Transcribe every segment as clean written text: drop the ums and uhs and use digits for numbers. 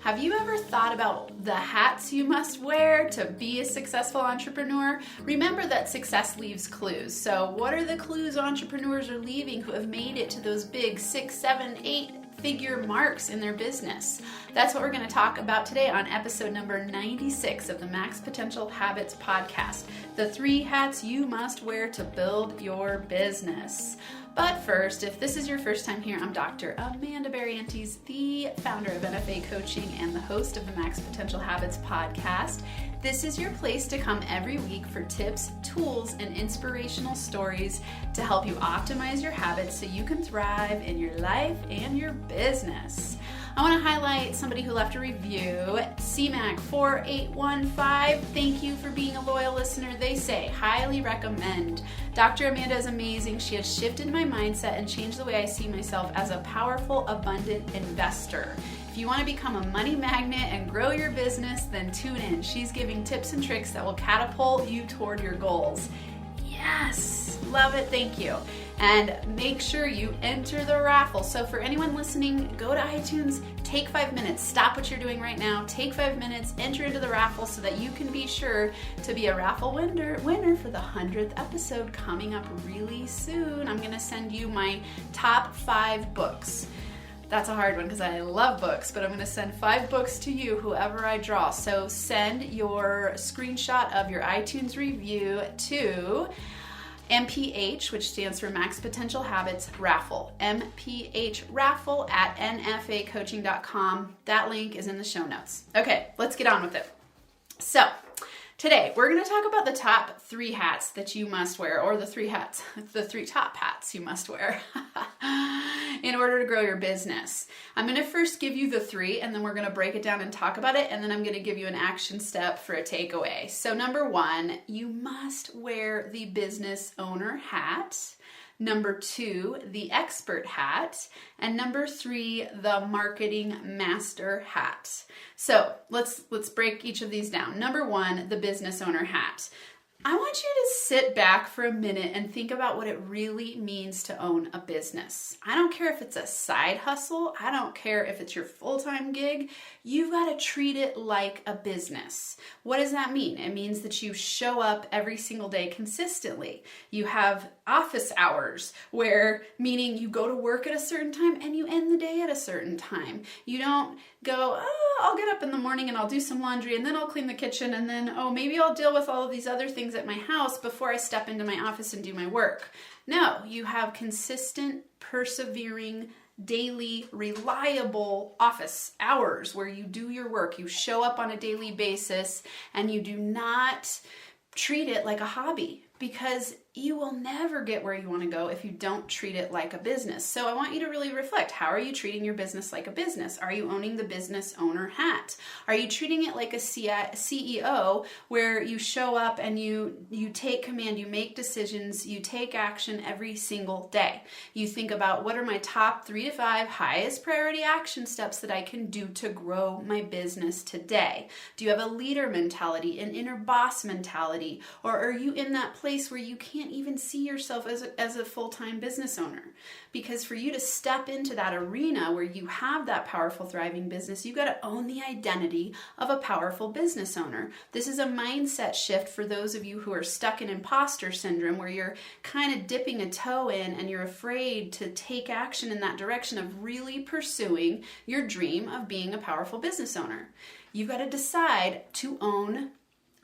Have you ever thought about the hats you must wear to be a successful entrepreneur? Remember that success leaves clues. So what are the clues entrepreneurs are leaving who have made it to those big 6, 7, 8-figure marks in their business? That's what we're going to talk about today on episode number 96 of the Max Potential Habits podcast. The 3 hats you must wear to build your business. But first, if this is your first time here, I'm Dr. Amanda Barrientez, the founder of NFA Coaching and the host of the Max Potential Habits podcast. This is your place to come every week for tips, tools, and inspirational stories to help you optimize your habits so you can thrive in your life and your business. I want to highlight somebody who left a review, CMAC4815. Thank you for being a loyal listener. They say, highly recommend. Dr. Amanda is amazing. She has shifted my mindset and changed the way I see myself as a powerful, abundant investor. If you want to become a money magnet and grow your business, then tune in. She's giving tips and tricks that will catapult you toward your goals. Yes, love it. Thank you. And make sure you enter the raffle. So for anyone listening, go to iTunes, take 5 minutes, stop what you're doing right now, take 5 minutes, enter into the raffle so that you can be sure to be a raffle winner for the 100th episode coming up really soon. I'm going to send you my top 5 books. That's a hard one because I love books, but I'm going to send 5 books to you, whoever I draw. So send your screenshot of your iTunes review to MPH, which stands for Max Potential Habits Raffle. MPH Raffle at nfacoaching.com. That link is in the show notes. Okay, let's get on with it. So, today we're going to talk about the top 3 hats that you must wear, or the 3 top hats you must wear in order to grow your business. I'm going to first give you the 3, and then we're going to break it down and talk about it, and then I'm going to give you an action step for a takeaway. So number 1, you must wear the business owner hat. Number 2, the expert hat. And number 3, the marketing master hat. So let's break each of these down. Number 1, the business owner hat. I want you to sit back for a minute and think about what it really means to own a business. I don't care if it's a side hustle. I don't care if it's your full-time gig. You've got to treat it like a business. What does that mean? It means that you show up every single day consistently. You have office hours meaning you go to work at a certain time and you end the day at a certain time. You don't go, I'll get up in the morning and I'll do some laundry and then I'll clean the kitchen and then, maybe I'll deal with all of these other things at my house before I step into my office and do my work. No, you have consistent, persevering, daily, reliable office hours where you do your work. You show up on a daily basis and you do not treat it like a hobby, because you will never get where you want to go if you don't treat it like a business. So I want you to really reflect. How are you treating your business like a business? Are you owning the business owner hat? Are you treating it like a CEO where you show up and you take command, you make decisions, you take action every single day? You think about, what are my top 3 to 5 highest priority action steps that I can do to grow my business today? Do you have a leader mentality, an inner boss mentality? Or are you in that place where you can't even see yourself as a full-time business owner? Because for you to step into that arena where you have that powerful, thriving business, you've got to own the identity of a powerful business owner. This is a mindset shift for those of you who are stuck in imposter syndrome, where you're kind of dipping a toe in and you're afraid to take action in that direction of really pursuing your dream of being a powerful business owner. You've got to decide to own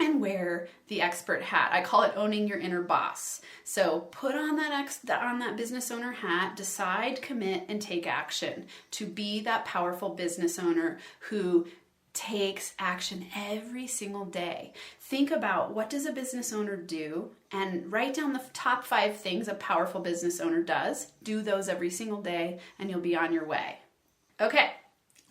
and wear the expert hat. I call it owning your inner boss. So put on that business owner hat, decide, commit, and take action to be that powerful business owner who takes action every single day. Think about, what does a business owner do? And write down the top 5 things a powerful business owner does. Do those every single day and you'll be on your way. Okay.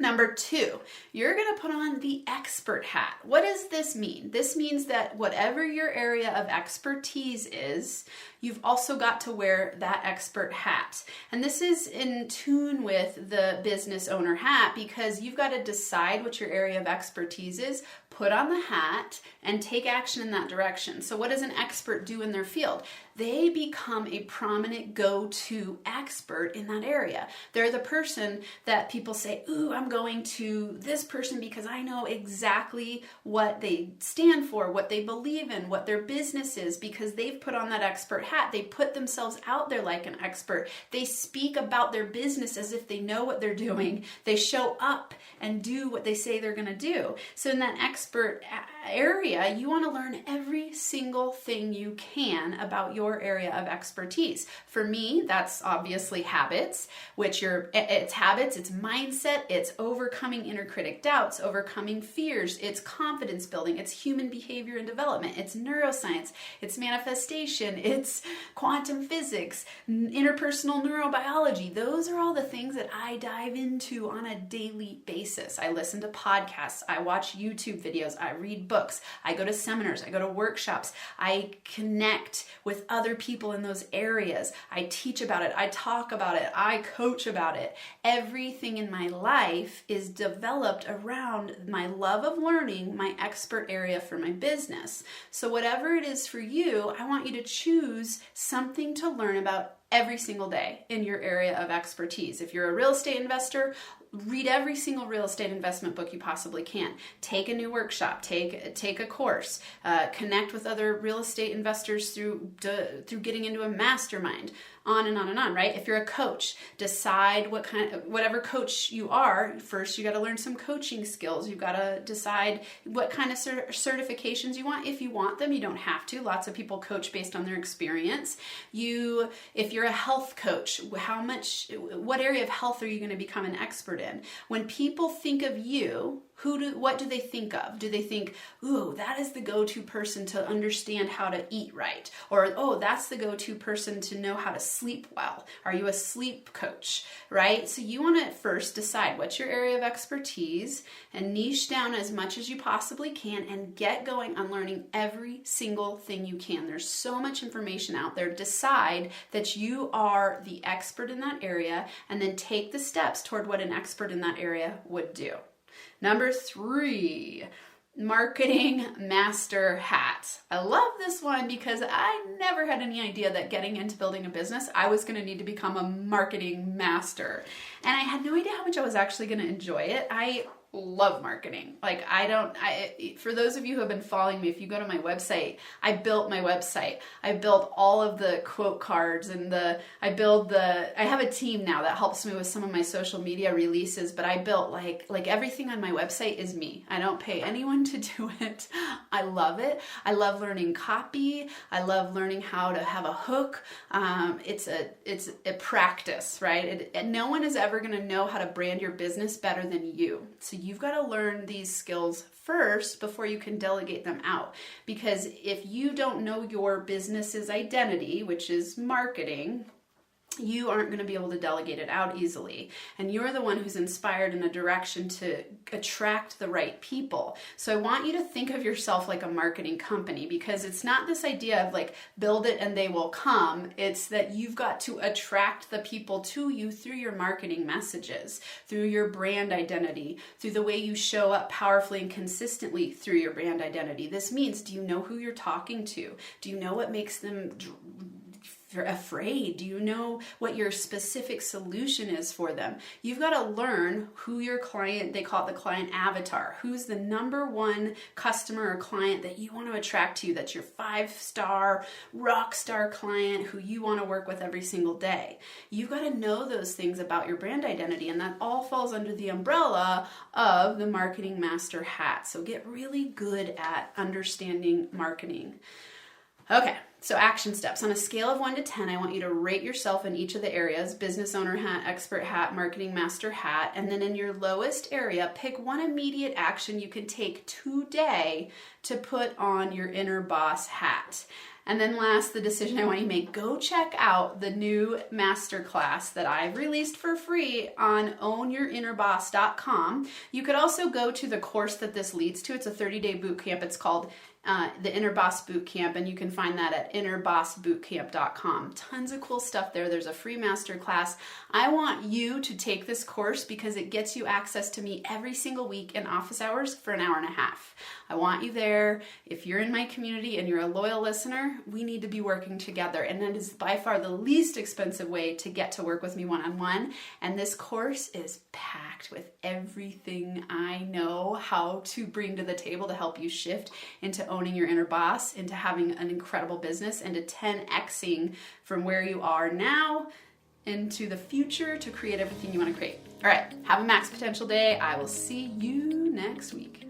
Number 2, you're going to put on the expert hat. What does this mean? This means that whatever your area of expertise is, you've also got to wear that expert hat. And this is in tune with the business owner hat, because you've got to decide what your area of expertise is, put on the hat, and take action in that direction. So what does an expert do in their field? They become a prominent go-to expert in that area. They're the person that people say, ooh, I'm going to this person because I know exactly what they stand for, what they believe in, what their business is, because they've put on that expert hat. They put themselves out there like an expert. They speak about their business as if they know what they're doing. They show up and do what they say they're going to do. So in that expert area, you want to learn every single thing you can about your area of expertise. For me, that's obviously habits, it's habits, it's mindset, it's overcoming inner critic doubts, overcoming fears, it's confidence building, it's human behavior and development, it's neuroscience, it's manifestation, it's quantum physics, interpersonal neurobiology. Those are all the things that I dive into on a daily basis. I listen to podcasts, I watch YouTube videos, I read books, I go to seminars, I go to workshops, I connect with other people in those areas. I teach about it, I talk about it, I coach about it. Everything in my life is developed around my love of learning, my expert area for my business. So whatever it is for you, I want you to choose something to learn about every single day in your area of expertise. If you're a real estate investor, read every single real estate investment book you possibly can. Take a new workshop, take a course, connect with other real estate investors through getting into a mastermind, on and on and on, right? If you're a coach, decide whatever coach you are, first you got to learn some coaching skills. You've got to decide what kind of certifications you want. If you want them, you don't have to. Lots of people coach based on their experience. If you're a health coach, what area of health are you going to become an expert in? When people think of you, what do they think of? Do they think, ooh, that is the go-to person to understand how to eat right? Or, oh, that's the go-to person to know how to sleep well. Are you a sleep coach, right? So you want to first decide what's your area of expertise and niche down as much as you possibly can and get going on learning every single thing you can. There's so much information out there. Decide that you are the expert in that area and then take the steps toward what an expert in that area would do. Number 3, marketing master hat. I love this one because I never had any idea that getting into building a business, I was going to need to become a marketing master. And I had no idea how much I was actually going to enjoy it. I love marketing. For those of you who have been following me, if you go to my website, I built my website. I built all of the quote cards and I have a team now that helps me with some of my social media releases, but I built like everything on my website is me. I don't pay anyone to do it. I love it. I love learning copy. I love learning how to have a hook. It's a practice, right? No one is ever going to know how to brand your business better than you. So you've got to learn these skills first before you can delegate them out. Because if you don't know your business's identity, which is marketing, you aren't going to be able to delegate it out easily. And you're the one who's inspired in a direction to attract the right people. So I want you to think of yourself like a marketing company, because it's not this idea of like build it and they will come. It's that you've got to attract the people to you through your marketing messages, through your brand identity, through the way you show up powerfully and consistently through your brand identity. This means, do you know who you're talking to? Do you know what makes them afraid? Do you know what your specific solution is for them? You've got to learn who your client, they call it the client avatar, who's the number one customer or client that you want to attract to you. That's your 5-star rock star client who you want to work with every single day. You've got to know those things about your brand identity, and that all falls under the umbrella of the marketing master hat. So get really good at understanding marketing. Okay, so action steps. On a scale of 1 to 10, I want you to rate yourself in each of the areas: business owner hat, expert hat, marketing master hat. And then in your lowest area, pick one immediate action you can take today to put on your inner boss hat. And then last, the decision I want you to make, go check out the new masterclass that I've released for free on ownyourinnerboss.com. You could also go to the course that this leads to. It's a 30-day boot camp. It's called the Inner Boss Bootcamp, and you can find that at innerbossbootcamp.com. Tons of cool stuff there. There's a free masterclass. I want you to take this course because it gets you access to me every single week in office hours for an hour and a half. I want you there. If you're in my community and you're a loyal listener, we need to be working together, and that is by far the least expensive way to get to work with me one-on-one. And this course is packed with everything I know how to bring to the table to help you shift into owning your inner boss, into having an incredible business, and to 10xing from where you are now into the future to create everything you want to create. All right, have a max potential day. I will see you next week.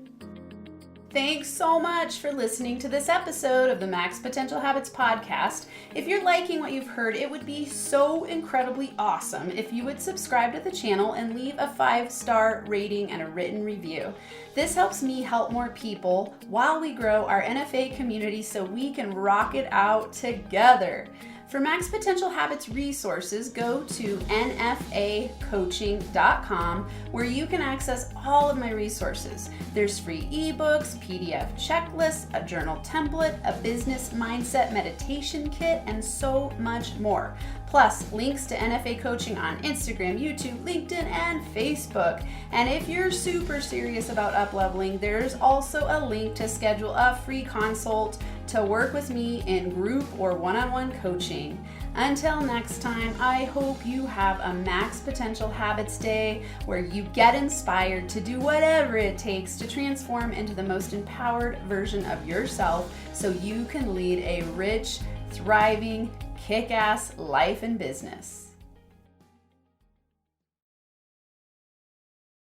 Thanks so much for listening to this episode of the Max Potential Habits podcast. If you're liking what you've heard, it would be so incredibly awesome if you would subscribe to the channel and leave a 5-star rating and a written review. This helps me help more people while we grow our NFA community so we can rock it out together. For Max Potential Habits resources, go to nfacoaching.com where you can access all of my resources. There's free ebooks, PDF checklists, a journal template, a business mindset meditation kit, and so much more. Plus, links to NFA coaching on Instagram, YouTube, LinkedIn, and Facebook. And if you're super serious about up-leveling, there's also a link to schedule a free consult to work with me in group or one-on-one coaching. Until next time, I hope you have a Max Potential Habits Day where you get inspired to do whatever it takes to transform into the most empowered version of yourself so you can lead a rich, thriving, kick-ass life and business.